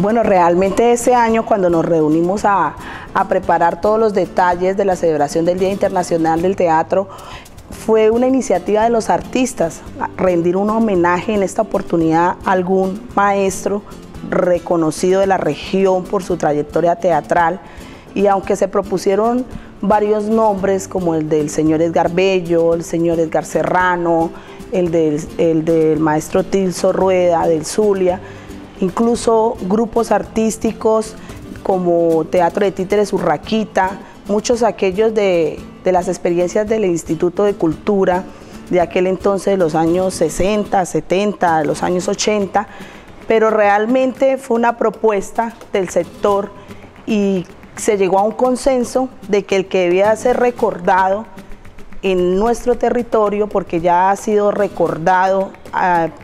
Bueno, realmente este año cuando nos reunimos a preparar todos los detalles de la celebración del Día Internacional del Teatro, fue una iniciativa de los artistas, rendir un homenaje en esta oportunidad a algún maestro reconocido de la región por su trayectoria teatral, y aunque se propusieron varios nombres como el del señor Edgar Bello, el señor Edgar Serrano, el del maestro Tilso Rueda, del Zulia, incluso grupos artísticos como Teatro de Títeres Urraquita, muchos aquellos de las experiencias del Instituto de Cultura de aquel entonces, de los años 60, 70, de los años 80, pero realmente fue una propuesta del sector y se llegó a un consenso de que el que debía ser recordado en nuestro territorio, porque ya ha sido recordado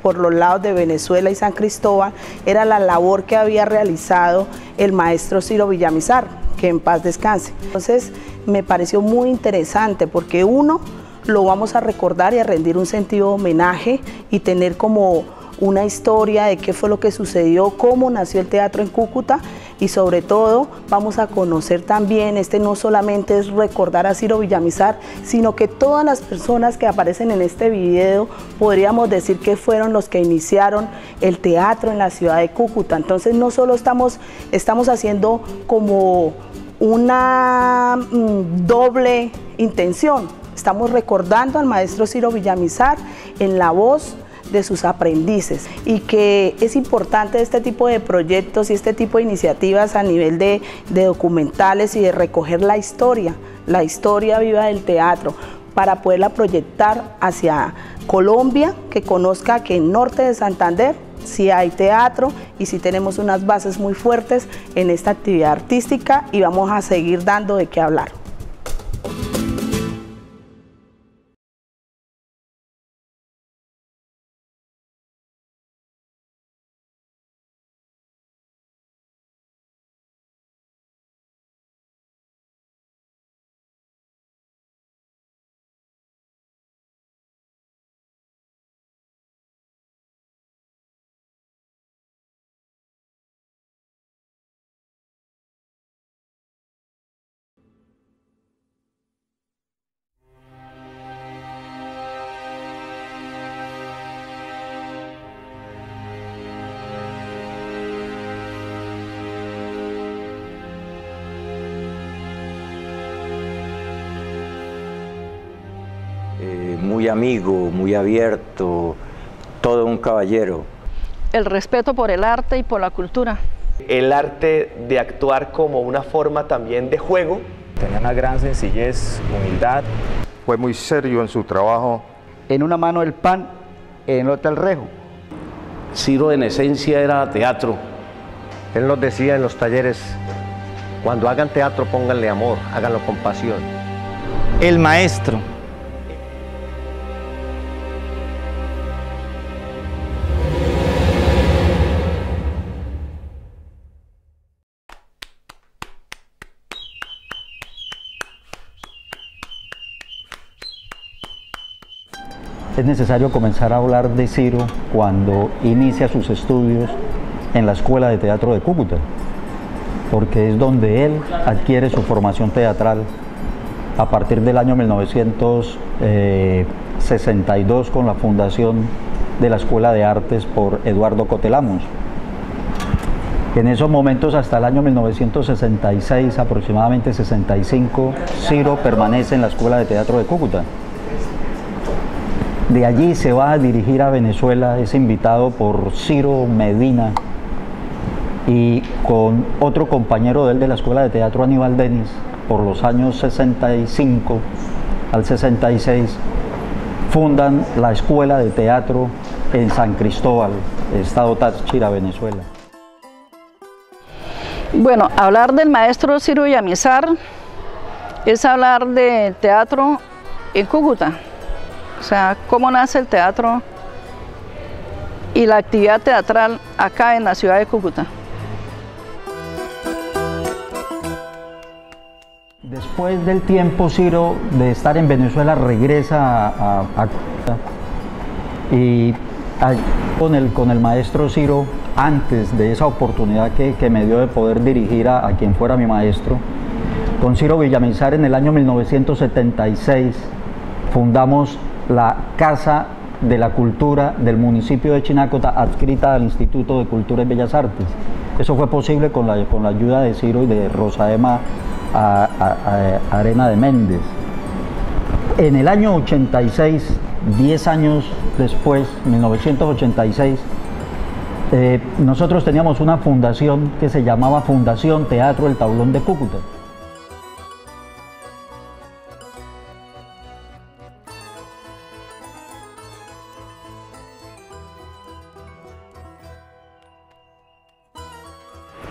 por los lados de Venezuela y San Cristóbal, era la labor que había realizado el maestro Ciro Villamizar, que en paz descanse. Entonces me pareció muy interesante porque uno, lo vamos a recordar y a rendir un sentido de homenaje y tener como una historia de qué fue lo que sucedió, cómo nació el teatro en Cúcuta, y sobre todo vamos a conocer también, no solamente es recordar a Ciro Villamizar, sino que todas las personas que aparecen en este video podríamos decir que fueron los que iniciaron el teatro en la ciudad de Cúcuta. Entonces no solo estamos haciendo como una doble intención, estamos recordando al maestro Ciro Villamizar en la voz de sus aprendices, y que es importante este tipo de proyectos y este tipo de iniciativas a nivel de documentales y de recoger la historia viva del teatro para poderla proyectar hacia Colombia, que conozca que en norte de Santander sí hay teatro y sí tenemos unas bases muy fuertes en esta actividad artística y vamos a seguir dando de qué hablar. Muy amigo, muy abierto, todo un caballero. El respeto por el arte y por la cultura. El arte de actuar como una forma también de juego. Tenía una gran sencillez, humildad. Fue muy serio en su trabajo. En una mano el pan, en otra el rejo. Ciro en esencia era teatro. Él nos decía en los talleres, cuando hagan teatro pónganle amor, háganlo con pasión. El maestro. Es necesario comenzar a hablar de Ciro cuando inicia sus estudios en la Escuela de Teatro de Cúcuta, porque es donde él adquiere su formación teatral a partir del año 1962 con la fundación de la Escuela de Artes por Eduardo Cotelamos. En esos momentos, hasta el año 1966, aproximadamente 65, Ciro permanece en la Escuela de Teatro de Cúcuta. De allí se va a dirigir a Venezuela, es invitado por Ciro Medina y con otro compañero de él de la Escuela de Teatro, Aníbal Denis, por los años 65 al 66, fundan la Escuela de Teatro en San Cristóbal, estado Táchira, Venezuela. Bueno, hablar del maestro Ciro Villamizar es hablar de teatro en Cúcuta. O sea, cómo nace el teatro y la actividad teatral acá en la ciudad de Cúcuta. Después del tiempo, Ciro, de estar en Venezuela, regresa a Cúcuta y con el maestro Ciro antes de esa oportunidad que me dio de poder dirigir a quien fuera mi maestro, con Ciro Villamizar en el año 1976 fundamos la Casa de la Cultura del municipio de Chinacota, adscrita al Instituto de Cultura y Bellas Artes. Eso fue posible con la ayuda de Ciro y de Rosa Emma Arena de Méndez. En el año 86, 10 años después, 1986, nosotros teníamos una fundación que se llamaba Fundación Teatro El Tablón de Cúcuta.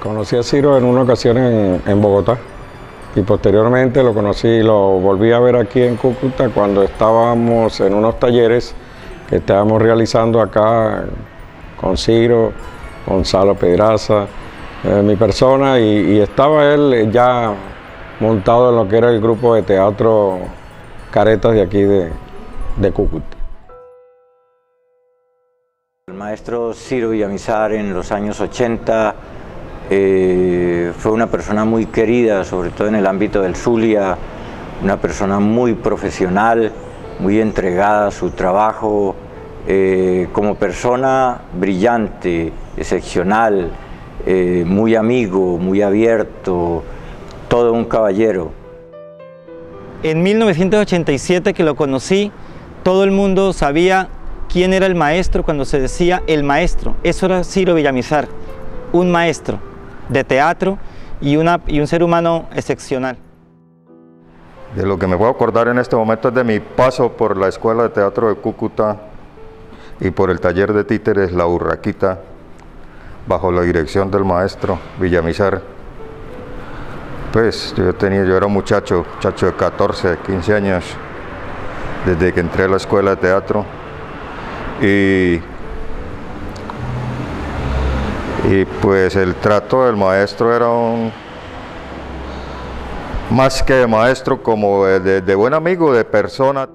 Conocí a Ciro en una ocasión en Bogotá y posteriormente lo volví a ver aquí en Cúcuta cuando estábamos en unos talleres que estábamos realizando acá con Ciro, Gonzalo Pedraza, mi persona, y estaba él ya montado en lo que era el grupo de teatro Caretas de aquí de Cúcuta. El maestro Ciro Villamizar en los años 80 fue una persona muy querida, sobre todo en el ámbito del Zulia, una persona muy profesional, muy entregada a su trabajo, como persona brillante, excepcional, muy amigo, muy abierto, todo un caballero. En 1987 que lo conocí, todo el mundo sabía quién era el maestro cuando se decía el maestro. Eso era Ciro Villamizar, un maestro de teatro y un ser humano excepcional. De lo que me puedo acordar en este momento es de mi paso por la Escuela de Teatro de Cúcuta y por el taller de títeres La Urraquita, bajo la dirección del maestro Villamizar. Pues yo era un muchacho de 14, 15 años, desde que entré a la Escuela de Teatro. Y pues el trato del maestro era más que de maestro, como de buen amigo, de persona.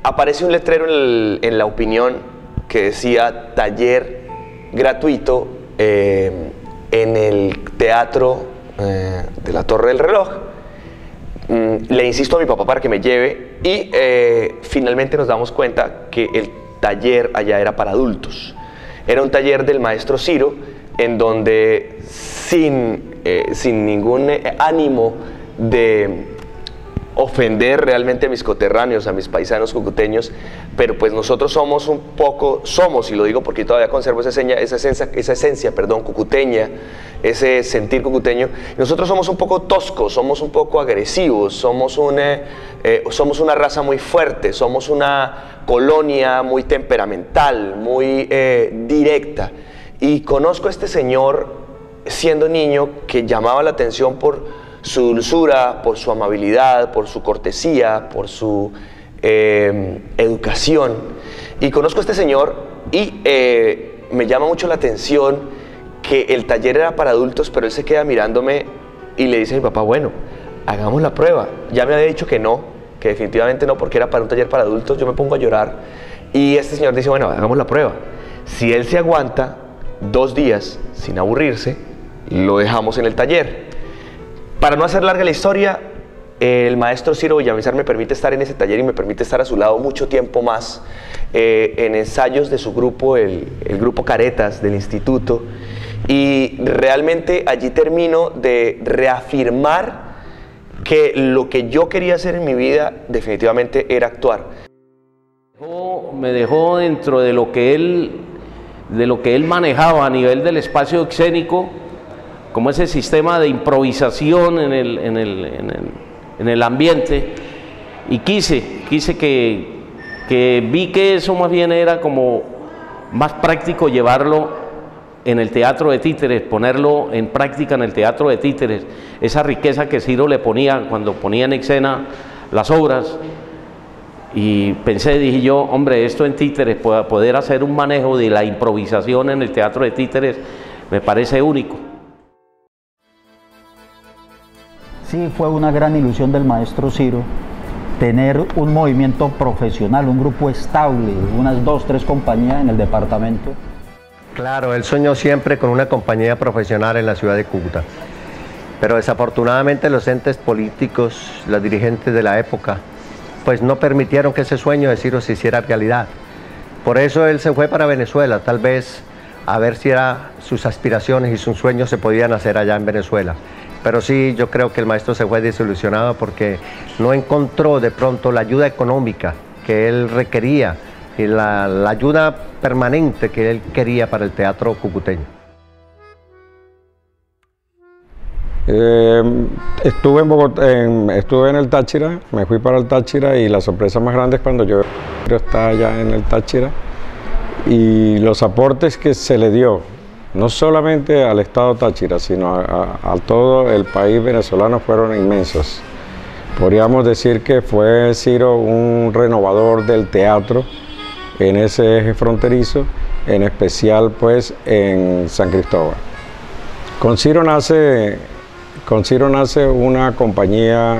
Aparece un letrero en La Opinión que decía taller gratuito en el teatro de la Torre del Reloj. Le insisto a mi papá para que me lleve y finalmente nos damos cuenta que el taller allá era para adultos. Era un taller del maestro Ciro, en donde sin ningún ánimo de ofender realmente a mis coterráneos, a mis paisanos cucuteños, pero pues nosotros somos, y lo digo porque todavía conservo esa esencia, cucuteña, ese sentir cucuteño. Nosotros somos un poco toscos, somos un poco agresivos, somos una raza muy fuerte, somos una colonia muy temperamental, muy directa. Y conozco a este señor siendo niño que llamaba la atención por su dulzura, por su amabilidad, por su cortesía, por su educación. Y conozco a este señor y me llama mucho la atención que el taller era para adultos, pero él se queda mirándome y le dice a mi papá, bueno, hagamos la prueba. Ya me había dicho que no, que definitivamente no, porque era para un taller para adultos. Yo me pongo a llorar y este señor dice, bueno, hagamos la prueba. Si él se aguanta 2 días sin aburrirse, lo dejamos en el taller. Para no hacer larga la historia, el maestro Ciro Villamizar me permite estar en ese taller y me permite estar a su lado mucho tiempo más en ensayos de su grupo, el grupo Caretas del instituto, y realmente allí termino de reafirmar que lo que yo quería hacer en mi vida definitivamente era actuar. Me dejó dentro de lo que él manejaba a nivel del espacio escénico, como ese sistema de improvisación en el ambiente, y quise que vi que eso más bien era como más práctico llevarlo en el teatro de títeres, ponerlo en práctica en el teatro de títeres, esa riqueza que Ciro le ponía cuando ponía en escena las obras. Y dije yo, hombre, esto en títeres, poder hacer un manejo de la improvisación en el teatro de títeres, me parece único. Sí, fue una gran ilusión del maestro Ciro tener un movimiento profesional, un grupo estable, unas 2, 3 compañías en el departamento. Claro, él soñó siempre con una compañía profesional en la ciudad de Cúcuta, pero desafortunadamente los entes políticos, los dirigentes de la época, pues no permitieron que ese sueño de Ciro se hiciera realidad. Por eso él se fue para Venezuela, tal vez a ver si sus aspiraciones y sus sueños se podían hacer allá en Venezuela. Pero sí, yo creo que el maestro se fue desilusionado porque no encontró de pronto la ayuda económica que él requería y la ayuda permanente que él quería para el teatro cucuteño. Estuve en Bogotá, estuve en el Táchira, me fui para el Táchira y la sorpresa más grande es cuando yo estaba allá en el Táchira y los aportes que se le dio, no solamente al estado Táchira, sino a todo el país venezolano fueron inmensos. Podríamos decir que fue Ciro un renovador del teatro en ese eje fronterizo, en especial pues en San Cristóbal. Con Ciro nace una compañía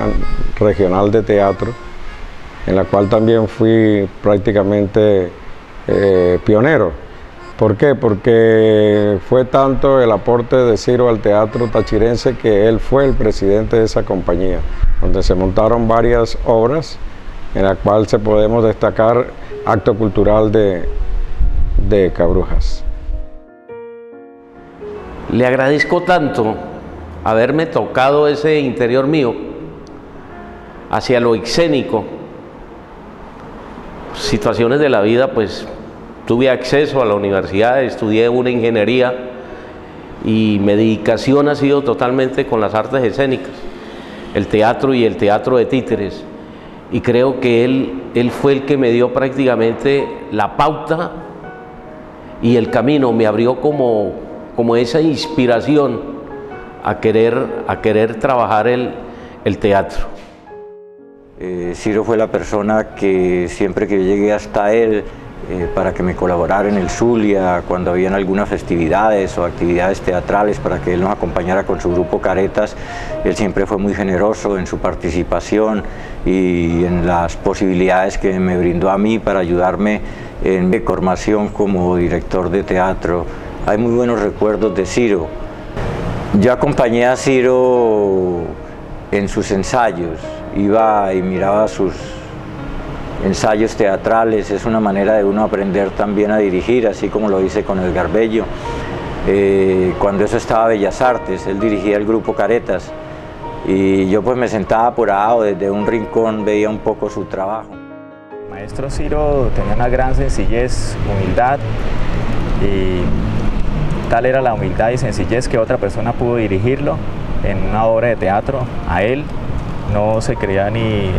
regional de teatro, en la cual también fui prácticamente pionero. ¿Por qué? Porque fue tanto el aporte de Ciro al teatro tachirense que él fue el presidente de esa compañía, donde se montaron varias obras, en la cual se podemos destacar Acto Cultural de Cabrujas. Le agradezco tanto haberme tocado ese interior mío hacia lo escénico. Situaciones de la vida, pues tuve acceso a la universidad, estudié una ingeniería y mi dedicación ha sido totalmente con las artes escénicas, el teatro y el teatro de títeres. Y creo que él fue el que me dio prácticamente la pauta y el camino, me abrió como esa inspiración a querer trabajar el teatro. Ciro fue la persona que siempre que yo llegué hasta él para que me colaborara en el Zulia, cuando habían algunas festividades o actividades teatrales para que él nos acompañara con su grupo Caretas, él siempre fue muy generoso en su participación y en las posibilidades que me brindó a mí para ayudarme en mi formación como director de teatro. Hay muy buenos recuerdos de Ciro. Yo acompañé a Ciro en sus ensayos, iba y miraba sus ensayos teatrales, es una manera de uno aprender también a dirigir, así como lo hice con Edgar Bello. Cuando eso estaba Bellas Artes, él dirigía el grupo Caretas y yo pues me sentaba por abajo, desde un rincón veía un poco su trabajo. El maestro Ciro tenía una gran sencillez, humildad, y tal era la humildad y sencillez que otra persona pudo dirigirlo en una obra de teatro a él. No se creía ni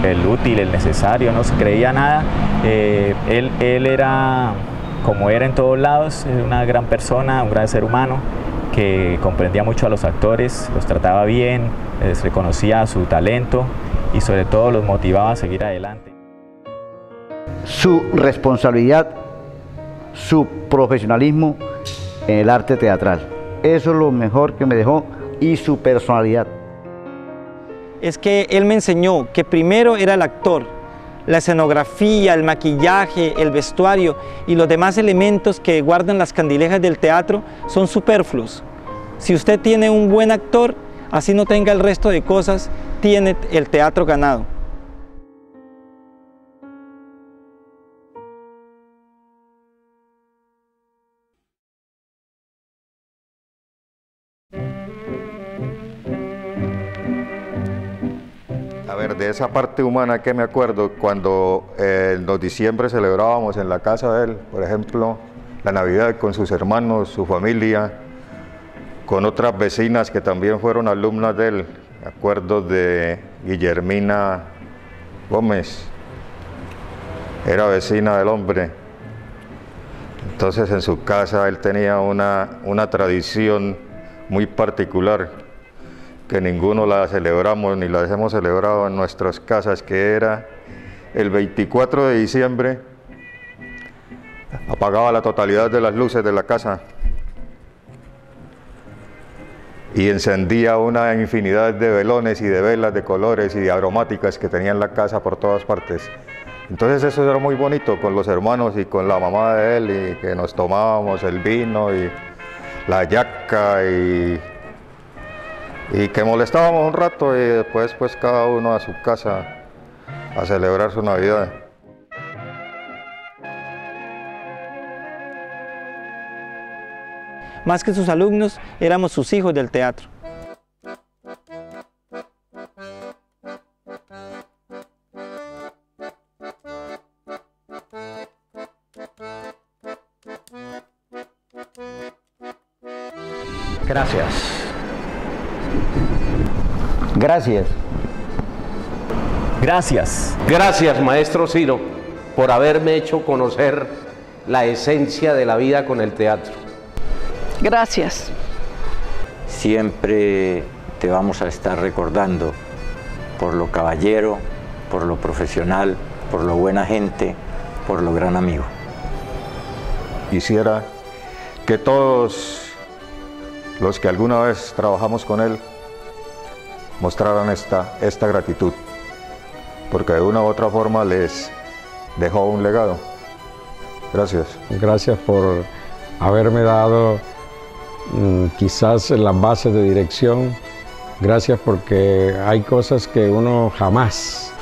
el útil, el necesario, no se creía nada. Él era como era en todos lados, una gran persona, un gran ser humano que comprendía mucho a los actores, los trataba bien, les reconocía su talento y sobre todo los motivaba a seguir adelante. Su responsabilidad, su profesionalismo en el arte teatral. Eso es lo mejor que me dejó, y su personalidad. Es que él me enseñó que primero era el actor, la escenografía, el maquillaje, el vestuario y los demás elementos que guardan las candilejas del teatro son superfluos. Si usted tiene un buen actor, así no tenga el resto de cosas, tiene el teatro ganado. A ver, de esa parte humana que me acuerdo, cuando en los diciembre celebrábamos en la casa de él, por ejemplo, la Navidad con sus hermanos, su familia, con otras vecinas que también fueron alumnas de él. Me acuerdo de Guillermina Gómez, era vecina del hombre. Entonces en su casa él tenía una tradición muy particular, que ninguno la celebramos ni las hemos celebrado en nuestras casas, que era el 24 de diciembre, apagaba la totalidad de las luces de la casa y encendía una infinidad de velones y de velas de colores y de aromáticas que tenía en la casa por todas partes. Entonces eso era muy bonito con los hermanos y con la mamá de él, y que nos tomábamos el vino y la yaca y que molestábamos un rato y después pues cada uno a su casa a celebrar su Navidad. Más que sus alumnos, éramos sus hijos del teatro. Gracias. Gracias. Gracias. Gracias, maestro Ciro, por haberme hecho conocer la esencia de la vida con el teatro. Gracias. Siempre te vamos a estar recordando por lo caballero, por lo profesional, por lo buena gente, por lo gran amigo. Quisiera que todos los que alguna vez trabajamos con él mostraran esta gratitud, porque de una u otra forma les dejó un legado. Gracias. Gracias por haberme dado quizás las bases de dirección. Gracias porque hay cosas que uno jamás,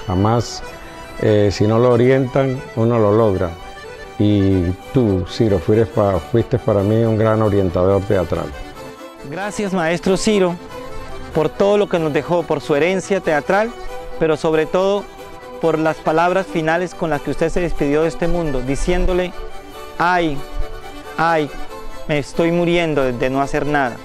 si no lo orientan, uno lo logra. Y tú, Ciro, fuiste para mí un gran orientador teatral. Gracias, maestro Ciro, por todo lo que nos dejó, por su herencia teatral, pero sobre todo por las palabras finales con las que usted se despidió de este mundo, diciéndole: ay, me estoy muriendo de no hacer nada.